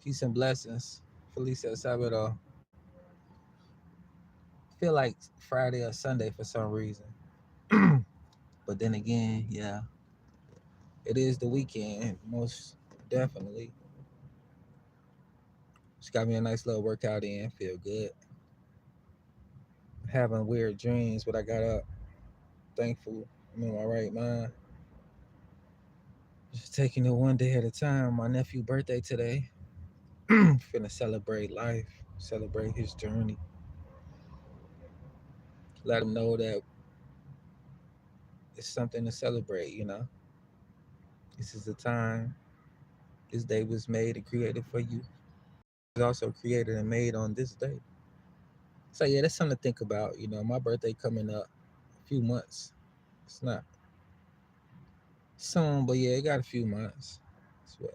Peace and blessings. Feliz El Salvador. Feel like Friday or Sunday for some reason. But then again, yeah, it is the weekend, most definitely. Just got me a nice little workout in, feel good. Having weird dreams, but I got up. Thankful I'm in my right mind. Just taking it one day at a time. My nephew's birthday today. Finna celebrate life, celebrate his journey. Let him know that it's something to celebrate. This is the time this day was made and created for you. It was also created and made on this day. So yeah, that's something to think about. My birthday coming up a few months. It's not soon, but yeah, it got a few months. It's what,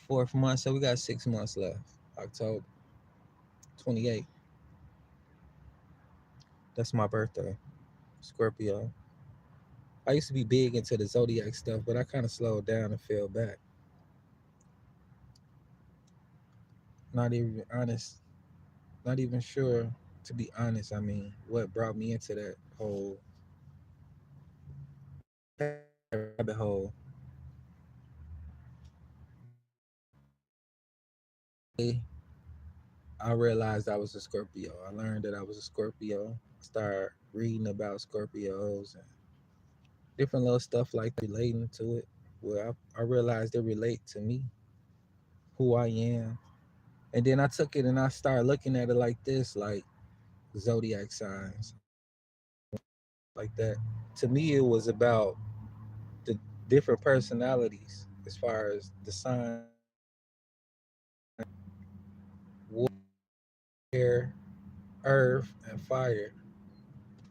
fourth month, so we got 6 months left. October 28th. That's my birthday. Scorpio. I used to be big into the zodiac stuff, but I kind of slowed down and fell back. Not even honest. Not even sure, to be honest. I mean, what brought me into that whole rabbit hole. I realized I was a Scorpio. I learned that I was a Scorpio. Start reading about Scorpios and different little stuff like that relating to it. Where I realized they relate to me, who I am. And then I took it and I started looking at it like this, like zodiac signs, like that. To me, it was about the different personalities as far as the sign, water, earth, and fire.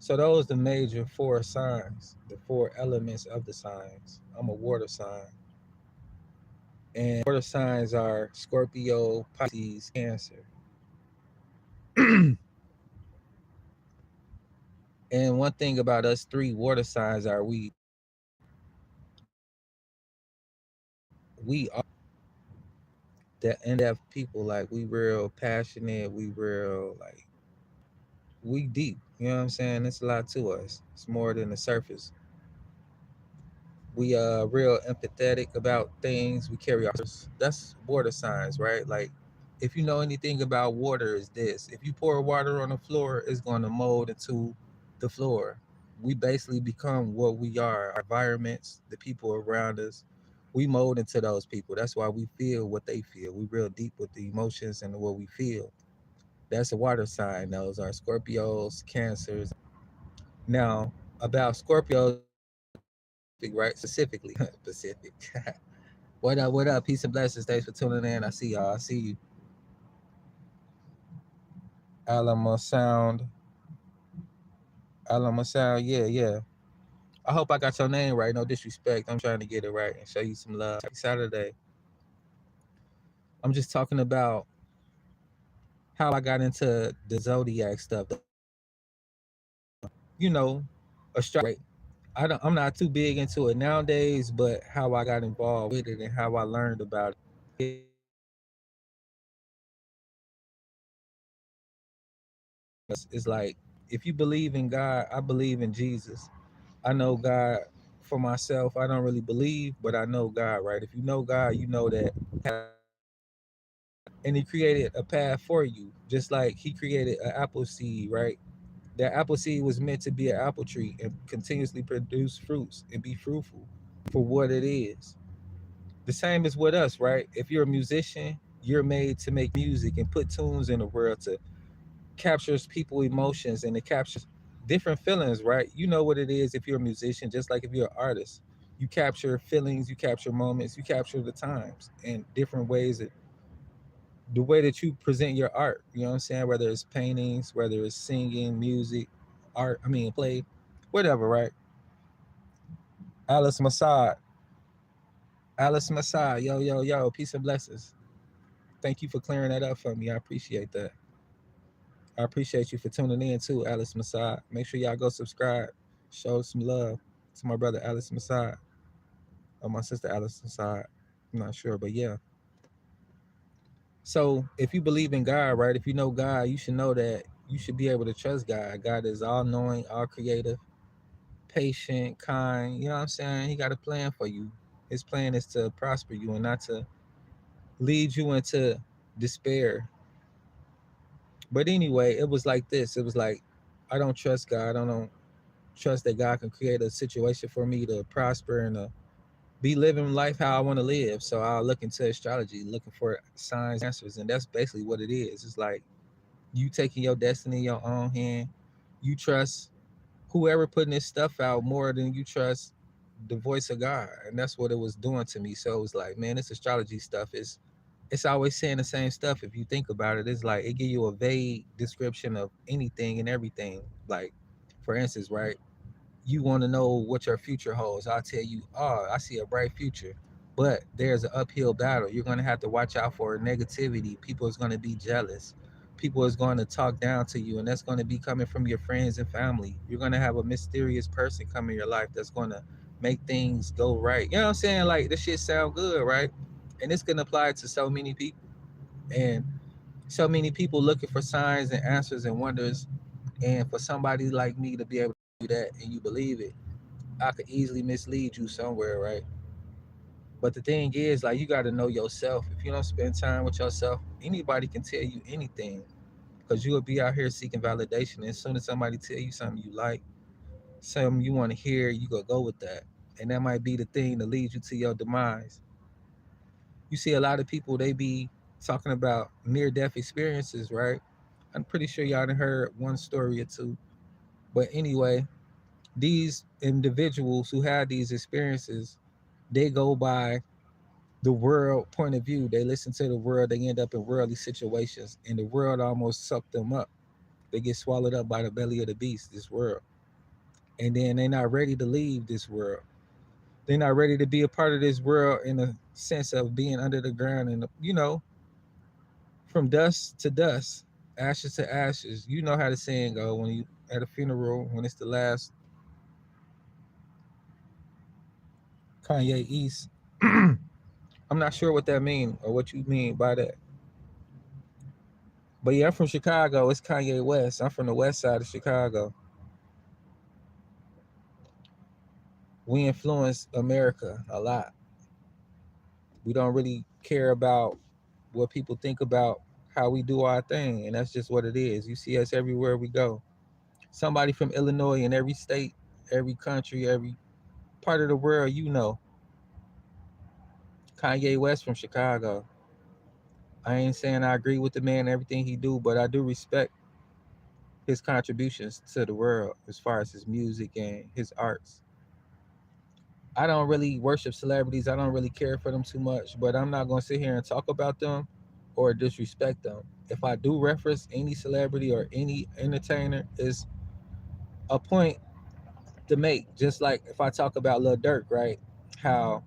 So those the major four signs, the four elements of the signs. I'm a water sign. And water signs are Scorpio, Pisces, Cancer. And one thing about us three water signs are we are that in-depth people. Like we real passionate, we real like we deep. You know what I'm saying? It's a lot to us. It's more than the surface. We real empathetic about things. We carry ours. That's water signs, right? Like if you know anything about water, is this: if you pour water on the floor, it's going to mold into the floor. We basically become what we are. Our environments, the people around us, we mold into those people. That's why we feel what they feel. We real deep with the emotions and what we feel. That's a water sign. Those are Scorpios, Cancers. Now about Scorpios, right? Specifically, Pacific. What up? What up? Peace and blessings. Thanks for tuning in. I see y'all. I see you. Alamo Sound. Alamo Sound. Yeah, yeah. I hope I got your name right. No disrespect. I'm trying to get it right and show you some love. Happy Saturday. I'm just talking about how I got into the zodiac stuff. You know, astrology. I'm not too big into it nowadays, but how I got involved with it and how I learned about it. It's like if you believe in God, I believe in Jesus. I know God for myself. I don't really believe, but I know God, right? If you know God, you know that. And He created a path for you, just like He created an apple seed, right? That apple seed was meant to be an apple tree and continuously produce fruits and be fruitful for what it is. The same is with us, right? If you're a musician, you're made to make music and put tunes in the world to captures people emotions and it captures different feelings, right? You know what it is if you're a musician, just like if you're an artist. You capture feelings, you capture moments, you capture the times and different ways that the way that you present your art, you know what I'm saying? Whether it's paintings, whether it's singing, music, art, play, whatever, right? Alice Masad. Alice Masad, yo, yo, yo, peace and blessings. Thank you for clearing that up for me. I appreciate that. I appreciate you for tuning in too, Alice Masad. Make sure y'all go subscribe, show some love to my brother Alice Masad or my sister Alice Masad. I'm not sure, but yeah. So if you believe in God, right? If you know God, you should know that you should be able to trust God. God is all knowing, all creative, patient, kind. You know what I'm saying? He got a plan for you. His plan is to prosper you and not to lead you into despair. But anyway, it was like this. It was like, I don't trust God. I don't trust that God can create a situation for me to prosper and to be living life how I want to live. So I'll look into astrology, looking for signs, answers. And that's basically what it is. It's like you taking your destiny in your own hand. You trust whoever putting this stuff out more than you trust the voice of God. And that's what it was doing to me. So it was like, man, this astrology stuff is it's always saying the same stuff. If you think about it, it's like it give you a vague description of anything and everything. Like, for instance, right? You want to know what your future holds. I'll tell you, oh, I see a bright future. But there's an uphill battle. You're gonna have to watch out for negativity. People is gonna be jealous. People is going to talk down to you, and that's going to be coming from your friends and family. You're going to have a mysterious person come in your life that's going to make things go right. You know what I'm saying? Like this shit sound good, right? And this can apply to so many people. And so many people looking for signs and answers and wonders. And for somebody like me to be able to do that and you believe it, I could easily mislead you somewhere, right? But the thing is, like, you got to know yourself. If you don't spend time with yourself, anybody can tell you anything because you will be out here seeking validation. And as soon as somebody tell you something you like, something you want to hear, you go with that. And that might be the thing that leads you to your demise. You see a lot of people, they be talking about near death experiences, right? I'm pretty sure y'all done heard one story or two. But anyway, these individuals who have these experiences, they go by the world point of view. They listen to the world, they end up in worldly situations, and the world almost sucked them up. They get swallowed up by the belly of the beast, this world. And then they're not ready to leave this world. They're not ready to be a part of this world in a sense of being under the ground and, from dust to dust, ashes to ashes. You know how the saying go when you at a funeral, when it's the last Kanye East. I'm not sure what that means or what you mean by that. But yeah, I'm from Chicago. It's Kanye West. I'm from the west side of Chicago. We influence America a lot. We don't really care about what people think about how we do our thing, and that's just what it is. You see us everywhere we go. Somebody from Illinois in every state, every country, every part of the world, you know. Kanye West from Chicago. I ain't saying I agree with the man and everything he do, but I do respect his contributions to the world as far as his music and his arts. I don't really worship celebrities. I don't really care for them too much, but I'm not going to sit here and talk about them or disrespect them. If I do reference any celebrity or any entertainer, is a point to make. Just like if I talk about Lil Durk, right? How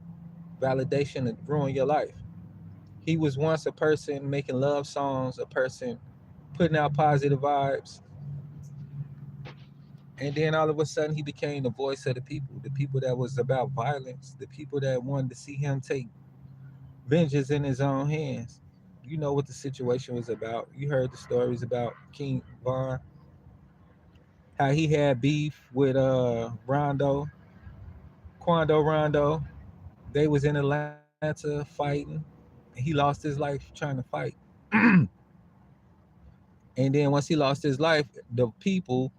validation would ruin your life. He was once a person making love songs, a person putting out positive vibes, and then all of a sudden he became the voice of the people that was about violence, the people that wanted to see him take vengeance in his own hands. You know what the situation was about. You heard the stories about King Von, how he had beef with Rondo, Quando Rondo. They was in Atlanta fighting. And he lost his life trying to fight. And then once he lost his life, the people,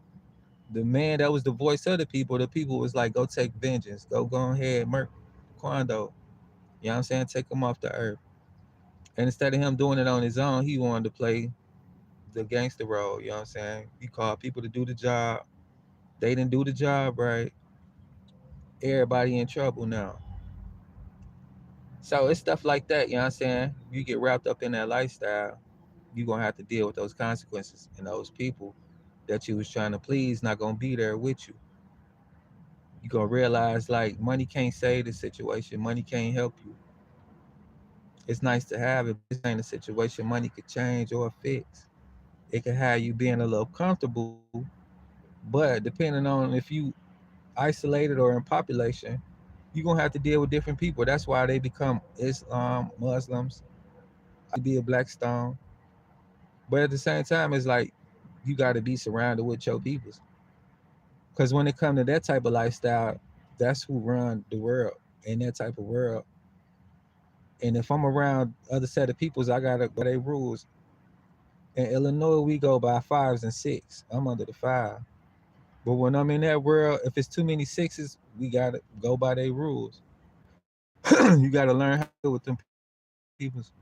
the man that was the voice of the people was like, go take vengeance. Go ahead, murk Quando. You know what I'm saying? Take him off the earth. And instead of him doing it on his own, he wanted to play the gangster role. You know what I'm saying? He called people to do the job. They didn't do the job right. Everybody in trouble now. So it's stuff like that. You know what I'm saying? You get wrapped up in that lifestyle, you're gonna have to deal with those consequences. And those people that you was trying to please not gonna be there with you. You're gonna realize like money can't save the situation. Money can't help you. It's nice to have it, but this ain't a situation money could change or fix. It can have you being a little comfortable, but depending on if you isolated or in population, you're gonna have to deal with different people. That's why they become Islam, Muslims, be a black stone, but at the same time, it's like you got to be surrounded with your peoples. Because when it comes to that type of lifestyle, that's who run the world in that type of world. And if I'm around other set of peoples, I gotta go by their rules. In Illinois, we go by fives and six. I'm under the five. But when I'm in that world, if it's too many sixes, we gotta go by their rules. You gotta learn how to deal with them peoples.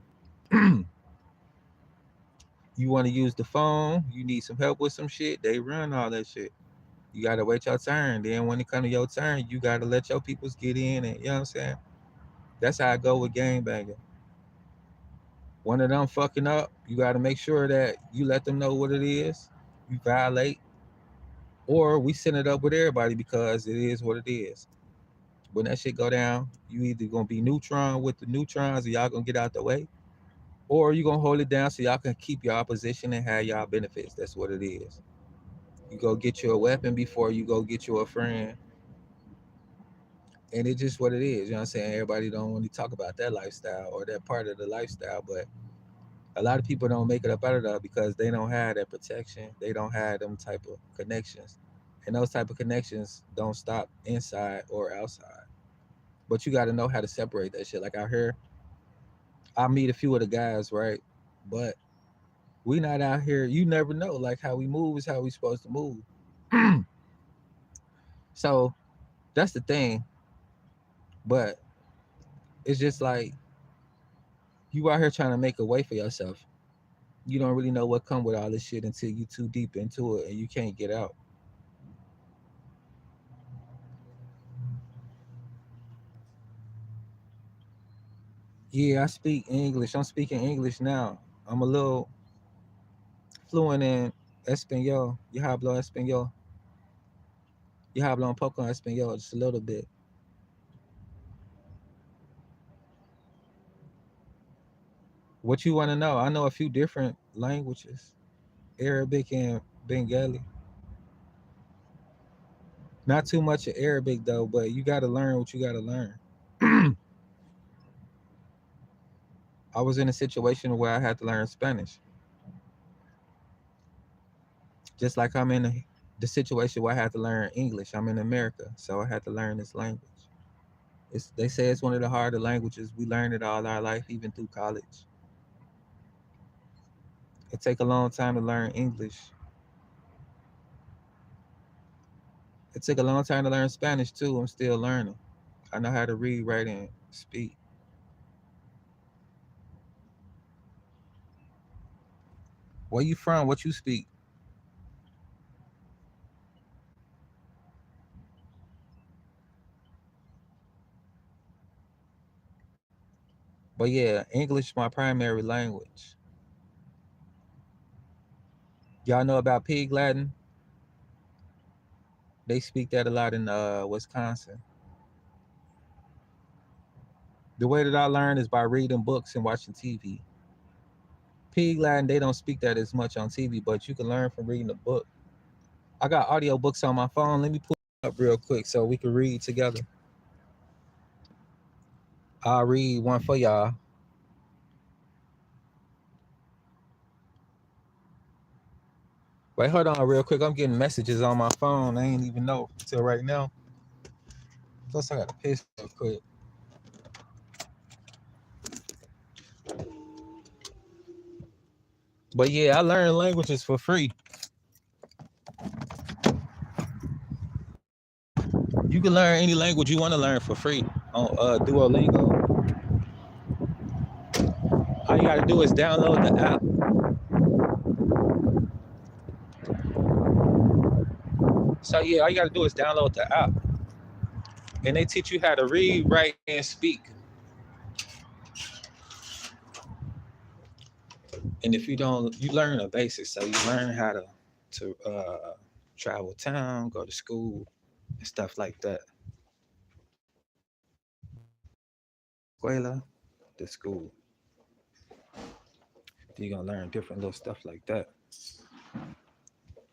You want to use the phone, you need some help with some shit, they run all that shit. You gotta wait your turn. Then when it come to your turn, you gotta let your peoples get in, and you know what I'm saying? That's how I go with game banging. One of them fucking up, you gotta make sure that you let them know what it is. You violate, or we send it up with everybody because it is what it is. When that shit go down, you either gonna be neutron with the neutrons, or y'all gonna get out the way, or you gonna hold it down so y'all can keep your opposition and have y'all benefits. That's what it is. You go get you a weapon before you go get you a friend. And it's just what it is. You know what I'm saying? Everybody don't want to talk about that lifestyle or that part of the lifestyle, but a lot of people don't make it up out of that because they don't have that protection. They don't have them type of connections. And those type of connections don't stop inside or outside. But you got to know how to separate that shit. Like out here, I meet a few of the guys, right? But we not out here. You never know. Like how we move is how we supposed to move. So that's the thing. But it's just like you out here trying to make a way for yourself. You don't really know what come with all this shit until you too deep into it and you can't get out. Yeah, I speak English. I'm speaking English now. I'm a little fluent in Espanol. You hablo Espanol. You hablo un poco Espanol, just a little bit. What you want to know? I know a few different languages, Arabic and Bengali. Not too much of Arabic though, but you got to learn what you got to learn. I was in a situation where I had to learn Spanish, just like I'm in the situation where I had to learn English. I'm in America, so I had to learn this language. They say it's one of the harder languages. We learn it all our life, even through college. It take a long time to learn English. It took a long time to learn Spanish too. I'm still learning. I know how to read, write, and speak. Where you from? What you speak? But yeah, English my primary language. Y'all know about Pig Latin? They speak that a lot in Wisconsin. The way that I learn is by reading books and watching TV. Pig Latin, they don't speak that as much on TV, but you can learn from reading a book. I got audio books on my phone. Let me pull it up real quick so we can read together. I'll read one for y'all. Wait, hold on real quick. I'm getting messages on my phone. I ain't even know until right now. Plus, I got to piss real quick. But yeah, I learn languages for free. You can learn any language you want to learn for free on Duolingo. All you got to do is download the app. So yeah, all you got to do is download the app, and they teach you how to read, write, and speak. And if you don't, you learn the basics. So you learn how to travel town, go to school, and stuff like that. Escuela, the school. You're gonna learn different little stuff like that,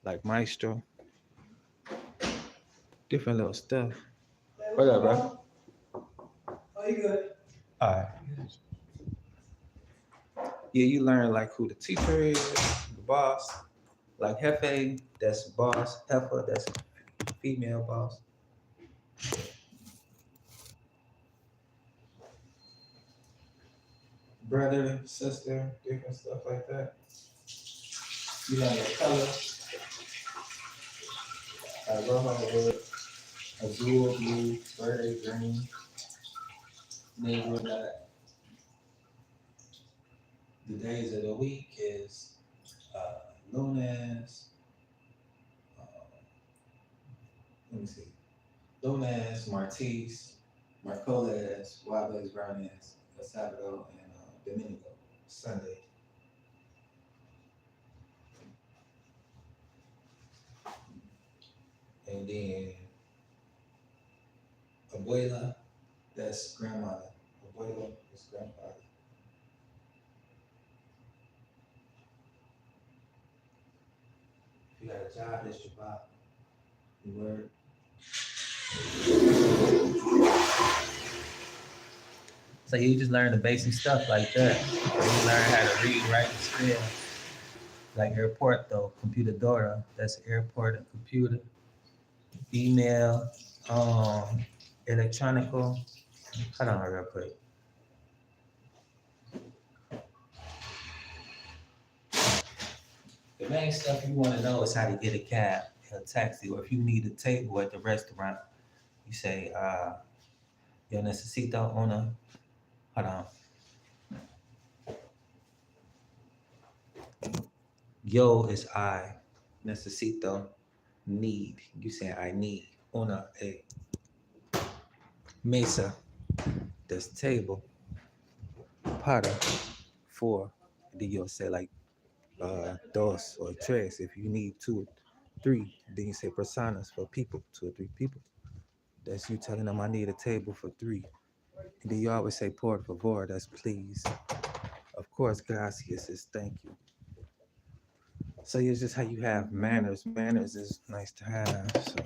like maestro, different little stuff. What up, bro? All right. Yeah, you learn like who the teacher is, the boss. Like Hefe, that's boss. Heifer, that's female boss. Brother, sister, different stuff like that. You know your color, like rojo wood, azul blue, verde green. Then we got the days of the week is lunes, let me see, lunes, martes, marcoles, jueves, viernes, sábado, and domingo, Sunday. And then abuela, that's grandmother. Abuelo is grandfather. If you got a job, that's your job. You work. So you just learn the basic stuff like that. You learn how to read, write, and spell. Like airport though, computer Dora, that's airport and computer. Email, electronical. Hold on real quick. The main stuff you want to know is how to get a cab, a taxi, or if you need a table at the restaurant, you say, yo necesito una, hold on. Yo is I, necesito, need. You say I need, una, a. Mesa, that's table. Para, four. Then you'll say like dos or tres if you need two or three. Then you say personas for people, two or three people. That's you telling them I need a table for three. And then you always say por favor, that's please. Of course, gracias is thank you. So it's just how you have manners. Manners is nice to have. So